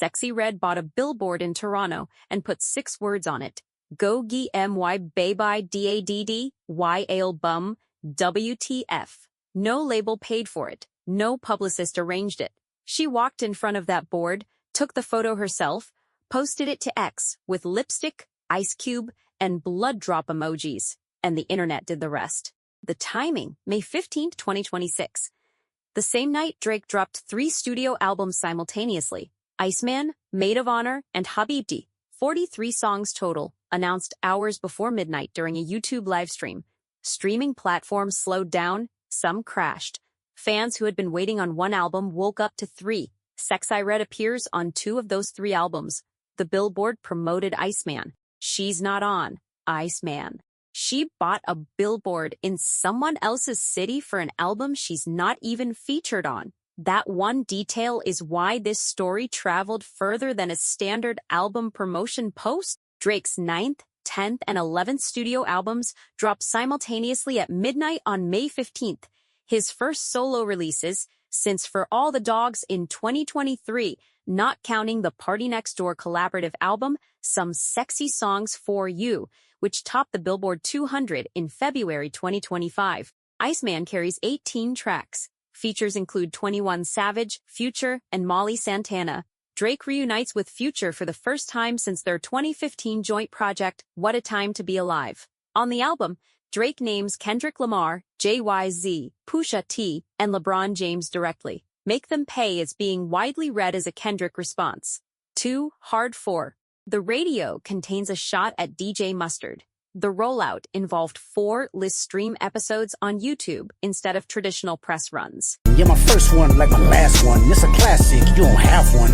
Sexyy Red bought a billboard in Toronto and put 6 words on it. Go gi my baby dadd, yale bum, WTF. No label paid for it. No publicist arranged it. She walked in front of that board, took the photo herself, posted it to X with lipstick, ice cube, and blood drop emojis, and the internet did the rest. The timing, May 15, 2026. The same night, Drake dropped 3 studio albums simultaneously. Iceman, Maid of Honor, and Habibti, 43 songs total, announced hours before midnight during a YouTube livestream. Streaming platforms slowed down, some crashed. Fans who had been waiting on 1 album woke up to 3. Sexyy Red appears on 2 of those 3 albums. The Billboard promoted Iceman. She's not on Iceman. She bought a billboard in someone else's city for an album she's not even featured on. That one detail is why this story traveled further than a standard album promotion post. Drake's 9th, 10th, and 11th studio albums dropped simultaneously at midnight on May 15th. His first solo releases since For All the Dogs in 2023, not counting the Party Next Door collaborative album, Some Sexy Songs for You, which topped the Billboard 200 in February 2025. Iceman carries 18 tracks. Features include 21 Savage, Future, and Molly Santana. Drake reunites with Future for the first time since their 2015 joint project, What a Time to Be Alive. On the album, Drake names Kendrick Lamar, JYZ, Pusha T, and LeBron James directly. Make Them Pay is being widely read as a Kendrick response. 2. Hard 4. The Radio contains a shot at DJ Mustard. The rollout involved 4 list stream episodes on YouTube instead of traditional press runs. Yeah, my first one like my last one. It's a classic. You don't have one.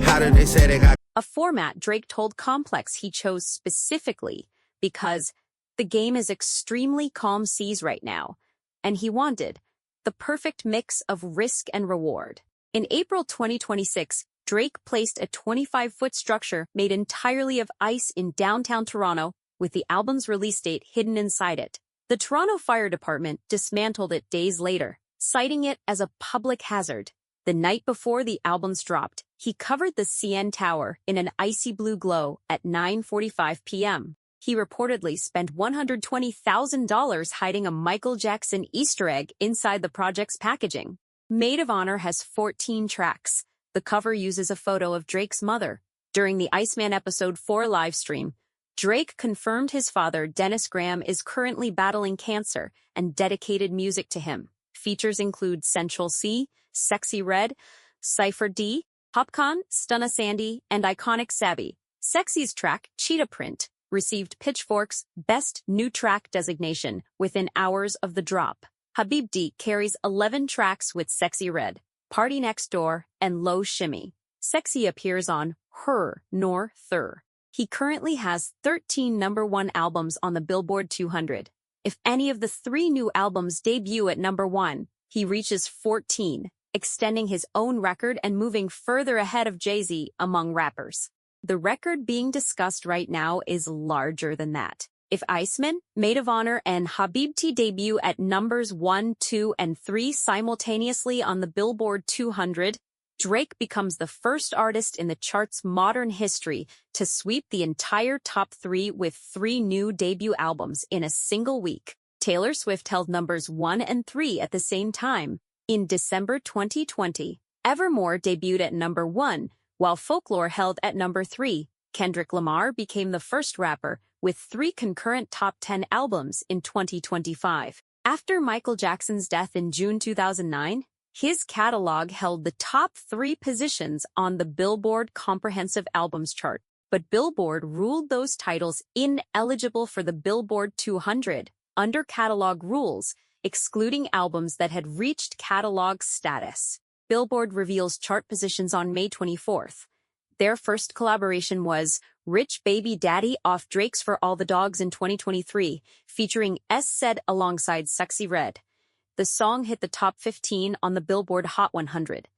How did they say they got a format Drake told Complex he chose specifically because the game is extremely calm seas right now, and he wanted the perfect mix of risk and reward. In April 2026, Drake placed a 25-foot structure made entirely of ice in downtown Toronto, with the album's release date hidden inside it. The Toronto Fire Department dismantled it days later, citing it as a public hazard. The night before the albums dropped, he covered the CN Tower in an icy blue glow at 9:45 p.m. He reportedly spent $120,000 hiding a Michael Jackson Easter egg inside the project's packaging. Maid of Honor has 14 tracks. The cover uses a photo of Drake's mother. During the Iceman Episode 4 livestream, Drake confirmed his father, Dennis Graham, is currently battling cancer and dedicated music to him. Features include Central C, Sexyy Red, Cypher D, Popcaan, Stunna Sandy, and Iconic Sabi. Sexy's track, Cheetah Print, received Pitchfork's Best New Track designation within hours of the drop. Habibti carries 11 tracks with Sexyy Red, Party Next Door, and Low Shimmy. Sexyy appears on Her Nor Thur. He currently has 13 #1 albums on the Billboard 200. If any of the 3 new albums debut at #1, he reaches 14, extending his own record and moving further ahead of Jay-Z among rappers. The record being discussed right now is larger than that. If Iceman, Maid of Honor, and Habibti debut at numbers 1, 2, and 3 simultaneously on the Billboard 200, Drake becomes the first artist in the chart's modern history to sweep the entire top 3 with 3 new debut albums in a single week. Taylor Swift held numbers 1 and 3 at the same time. In December 2020, Evermore debuted at #1, while Folklore held at #3. Kendrick Lamar became the first rapper with 3 concurrent top 10 albums in 2025. After Michael Jackson's death in June 2009, his catalog held the top 3 positions on the Billboard Comprehensive Albums chart, but Billboard ruled those titles ineligible for the Billboard 200 under catalog rules, excluding albums that had reached catalog status. Billboard reveals chart positions on May 24th. Their first collaboration was Rich Baby Daddy off Drake's For All the Dogs in 2023, featuring S. alongside Sexyy Red. The song hit the top 15 on the Billboard Hot 100.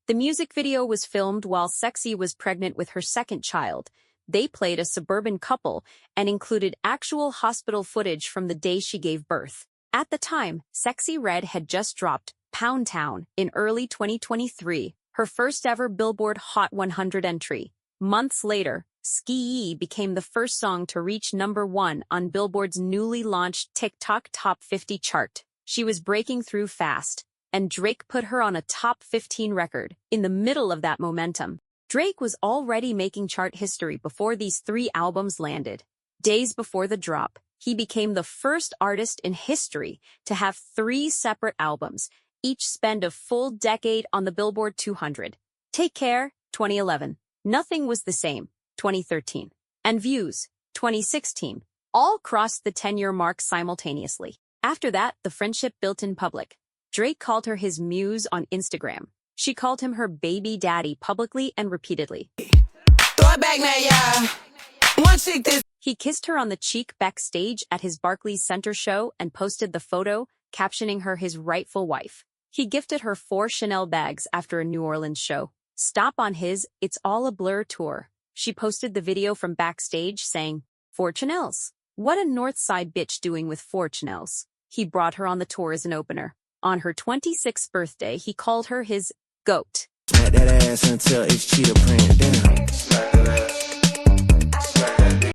The music video was filmed while Sexyy was pregnant with her second child. They played a suburban couple and included actual hospital footage from the day she gave birth. At the time, Sexyy Red had just dropped Pound Town in early 2023, her first ever Billboard Hot 100 entry. Months later, Sexyy became the first song to reach #1 on Billboard's newly launched TikTok Top 50 chart. She was breaking through fast, and Drake put her on a top 15 record. In the middle of that momentum, Drake was already making chart history before these 3 albums landed. Days before the drop, he became the first artist in history to have 3 separate albums, each spend a full decade on the Billboard 200. Take Care, 2011. Nothing Was the Same, 2013. And Views, 2016. All crossed the 10-year mark simultaneously. After that, the friendship built in public. Drake called her his muse on Instagram. She called him her baby daddy publicly and repeatedly. Throw it back now, y'all. One chick this. He kissed her on the cheek backstage at his Barclays Center show and posted the photo, captioning her his rightful wife. He gifted her 4 Chanel bags after a New Orleans show. Stop on his It's All a Blur tour. She posted the video from backstage saying, 4 Chanels. What a Northside bitch doing with 4 Chanels. He brought her on the tour as an opener. On her 26th birthday, he called her his GOAT. Smack that ass until it's cheetah print down. Smack that ass.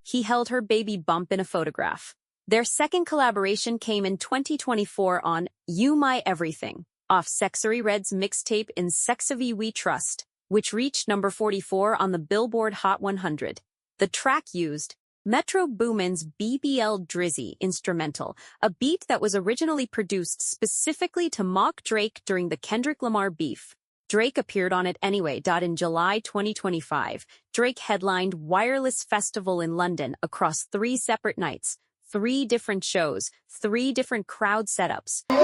He held her baby bump in a photograph. Their second collaboration came in 2024 on You My Everything, off Sexyy Red's mixtape In Sexyy We Trust, which reached #44 on the Billboard Hot 100. The track used Metro Boomin's BBL Drizzy instrumental, a beat that was originally produced specifically to mock Drake during the Kendrick Lamar beef. Drake appeared on it anyway. In July 2025, Drake headlined Wireless Festival in London across 3 separate nights, 3 different shows, 3 different crowd setups. All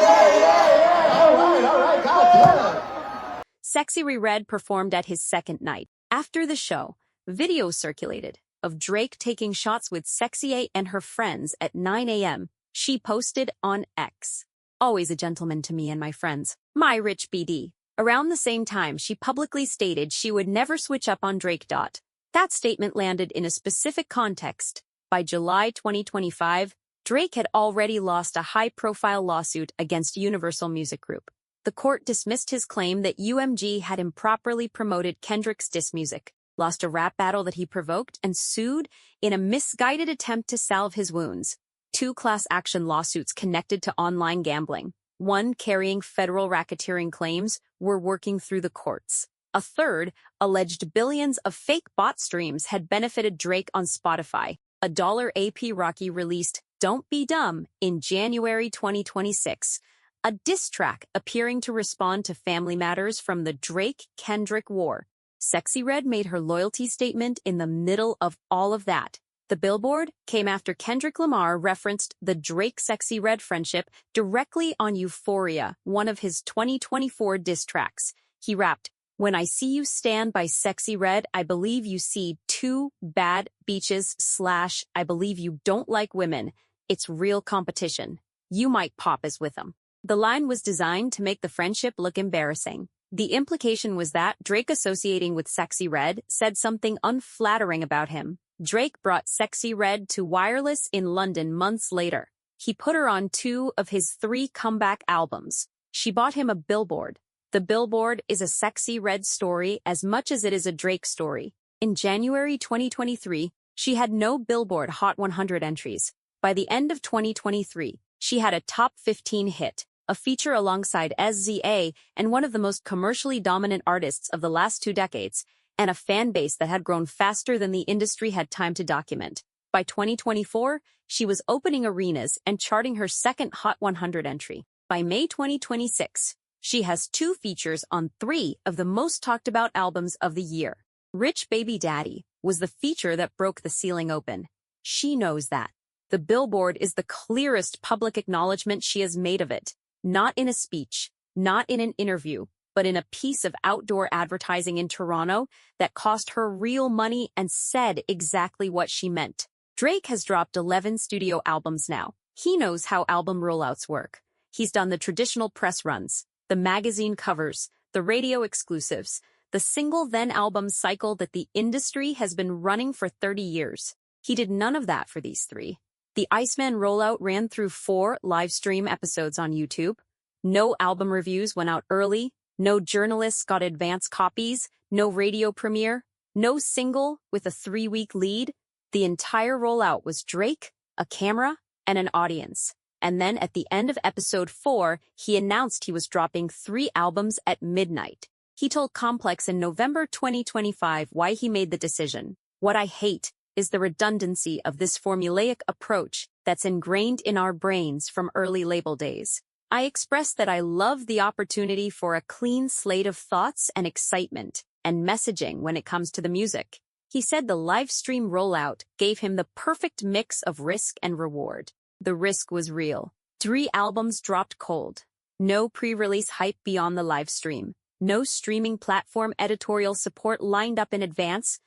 right, God. Sexyy Red performed at his second night. After the show, videos circulated of Drake taking shots with Sexyy and her friends at 9 a.m. She posted on X. Always a gentleman to me and my friends. My rich BD. Around the same time, she publicly stated she would never switch up on Drake. That statement landed in a specific context. By July 2025, Drake had already lost a high-profile lawsuit against Universal Music Group. The court dismissed his claim that UMG had improperly promoted Kendrick's diss music, lost a rap battle that he provoked, and sued in a misguided attempt to salve his wounds. 2 class action lawsuits connected to online gambling, one carrying federal racketeering claims, were working through the courts. A third alleged billions of fake bot streams had benefited Drake on Spotify. $AP Rocky released Don't Be Dumb in January 2026, a diss track appearing to respond to family matters from the Drake-Kendrick war. Sexyy Red made her loyalty statement in the middle of all of that. The Billboard came after Kendrick Lamar referenced the Drake-Sexyy Red friendship directly on Euphoria, one of his 2024 diss tracks. He rapped, "When I see you stand by Sexyy Red, I believe you see 2 bad beaches / I believe you don't like women. It's real competition. You might pop as with them." The line was designed to make the friendship look embarrassing. The implication was that Drake, associating with Sexyy Red, said something unflattering about him. Drake brought Sexyy Red to Wireless in London months later. He put her on 2 of his 3 comeback albums. She bought him a billboard. The Billboard is a Sexyy Red story as much as it is a Drake story. In January 2023, she had no Billboard Hot 100 entries. By the end of 2023, she had a top 15 hit, a feature alongside SZA and one of the most commercially dominant artists of the last 2 decades, and a fan base that had grown faster than the industry had time to document. By 2024, she was opening arenas and charting her second Hot 100 entry. By May 2026, she has 2 features on 3 of the most talked about albums of the year. Rich Baby Daddy was the feature that broke the ceiling open. She knows that. The Billboard is the clearest public acknowledgement she has made of it. Not in a speech, not in an interview, but in a piece of outdoor advertising in Toronto that cost her real money and said exactly what she meant. Drake has dropped 11 studio albums now. He knows how album rollouts work. He's done the traditional press runs, the magazine covers, the radio exclusives, the single-then album cycle that the industry has been running for 30 years. He did none of that for these 3. The Iceman rollout ran through 4 live stream episodes on YouTube. No album reviews went out early, No journalists got advance copies, no radio premiere, no single with a 3-week lead. The entire rollout was Drake, a camera, and an audience. And then at the end of episode 4, he announced he was dropping 3 albums at midnight. He told Complex in November 2025 why he made the decision. "What I hate is the redundancy of this formulaic approach that's ingrained in our brains from early label days. I express that I love the opportunity for a clean slate of thoughts and excitement and messaging when it comes to the music." He said the live stream rollout gave him the perfect mix of risk and reward. The risk was real. 3 albums dropped cold. No pre-release hype beyond the live stream. No streaming platform editorial support lined up in advance.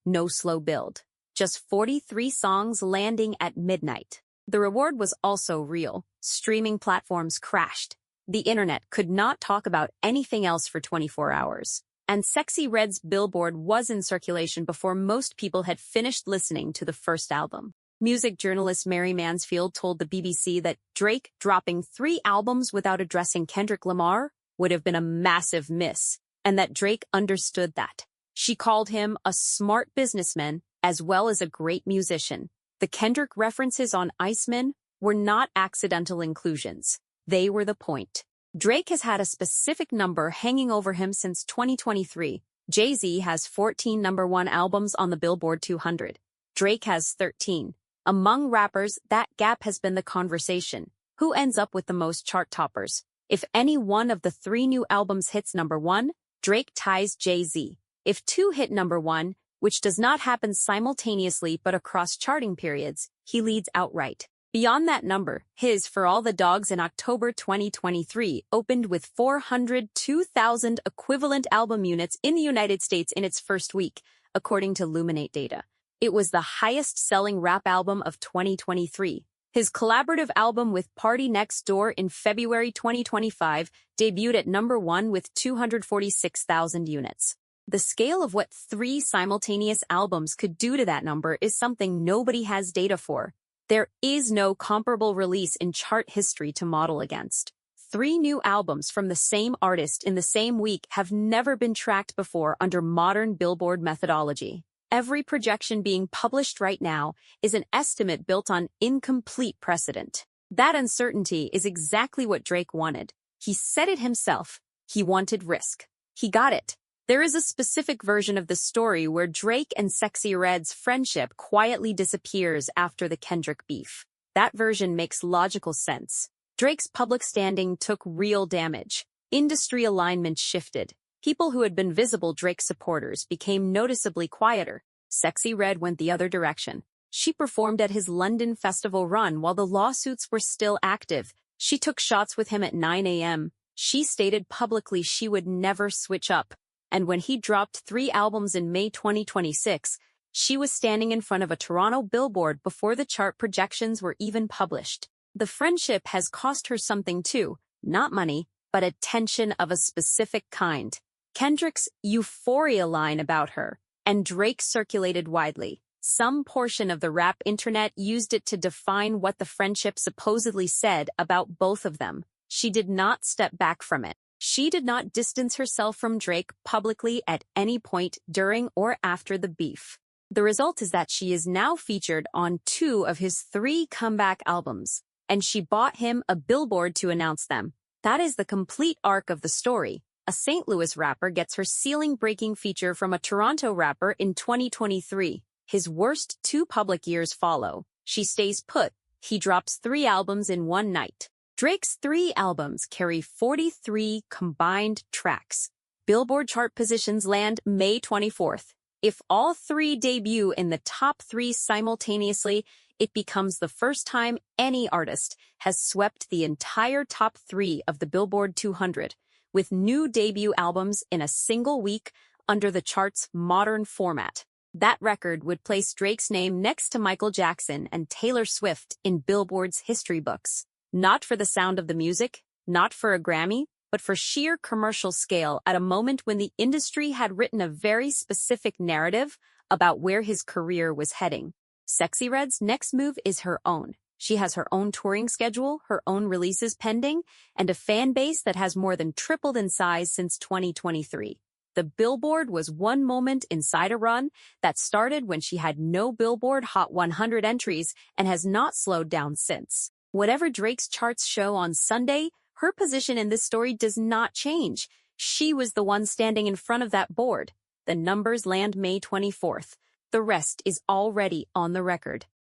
No slow build. Just 43 songs landing at midnight. The reward was also real. Streaming platforms crashed. The internet could not talk about anything else for 24 hours. And Sexyy Red's Billboard was in circulation before most people had finished listening to the first album. Music journalist Mary Mansfield told the BBC that Drake dropping 3 albums without addressing Kendrick Lamar would have been a massive miss, and that Drake understood that. She called him a smart businessman as well as a great musician. The Kendrick references on Iceman were not accidental inclusions. They were the point. Drake has had a specific number hanging over him since 2023. Jay-Z has 14 #1 albums on the Billboard 200. Drake has 13. Among rappers, that gap has been the conversation. Who ends up with the most chart toppers? If any one of the 3 new albums hits #1, Drake ties Jay-Z. If 2 hit #1, which does not happen simultaneously but across charting periods, he leads outright. Beyond that number, his For All the Dogs in October 2023 opened with 402,000 equivalent album units in the United States in its first week, according to Luminate data. It was the highest-selling rap album of 2023. His collaborative album with Party Next Door in February 2025 debuted at #1 with 246,000 units. The scale of what 3 simultaneous albums could do to that number is something nobody has data for. There is no comparable release in chart history to model against. 3 new albums from the same artist in the same week have never been tracked before under modern Billboard methodology. Every projection being published right now is an estimate built on incomplete precedent. That uncertainty is exactly what Drake wanted. He said it himself. He wanted risk. He got it. There is a specific version of the story where Drake and Sexyy Red's friendship quietly disappears after the Kendrick beef. That version makes logical sense. Drake's public standing took real damage. Industry alignment shifted. People who had been visible Drake supporters became noticeably quieter. Sexyy Red went the other direction. She performed at his London festival run while the lawsuits were still active. She took shots with him at 9 a.m. She stated publicly she would never switch up. And when he dropped 3 albums in May 2026, she was standing in front of a Toronto billboard before the chart projections were even published. The friendship has cost her something too, not money, but attention of a specific kind. Kendrick's Euphoria line about her, and Drake circulated widely. Some portion of the rap internet used it to define what the friendship supposedly said about both of them. She did not step back from it. She did not distance herself from Drake publicly at any point during or after the beef. The result is that she is now featured on 2 of his 3 comeback albums, and she bought him a billboard to announce them. That is the complete arc of the story. A St. Louis rapper gets her ceiling-breaking feature from a Toronto rapper in 2023. His worst 2 public years follow. She stays put. He drops 3 albums in one night. Drake's 3 albums carry 43 combined tracks. Billboard chart positions land May 24th. If all 3 debut in the top 3 simultaneously, it becomes the first time any artist has swept the entire top 3 of the Billboard 200, with new debut albums in a single week under the chart's modern format. That record would place Drake's name next to Michael Jackson and Taylor Swift in Billboard's history books. Not for the sound of the music, not for a Grammy, but for sheer commercial scale at a moment when the industry had written a very specific narrative about where his career was heading. Sexyy Red's next move is her own. She has her own touring schedule, her own releases pending, and a fan base that has more than tripled in size since 2023. The Billboard was one moment inside a run that started when she had no Billboard Hot 100 entries and has not slowed down since. Whatever Drake's charts show on Sunday, her position in this story does not change. She was the one standing in front of that board. The numbers land May 24th. The rest is already on the record.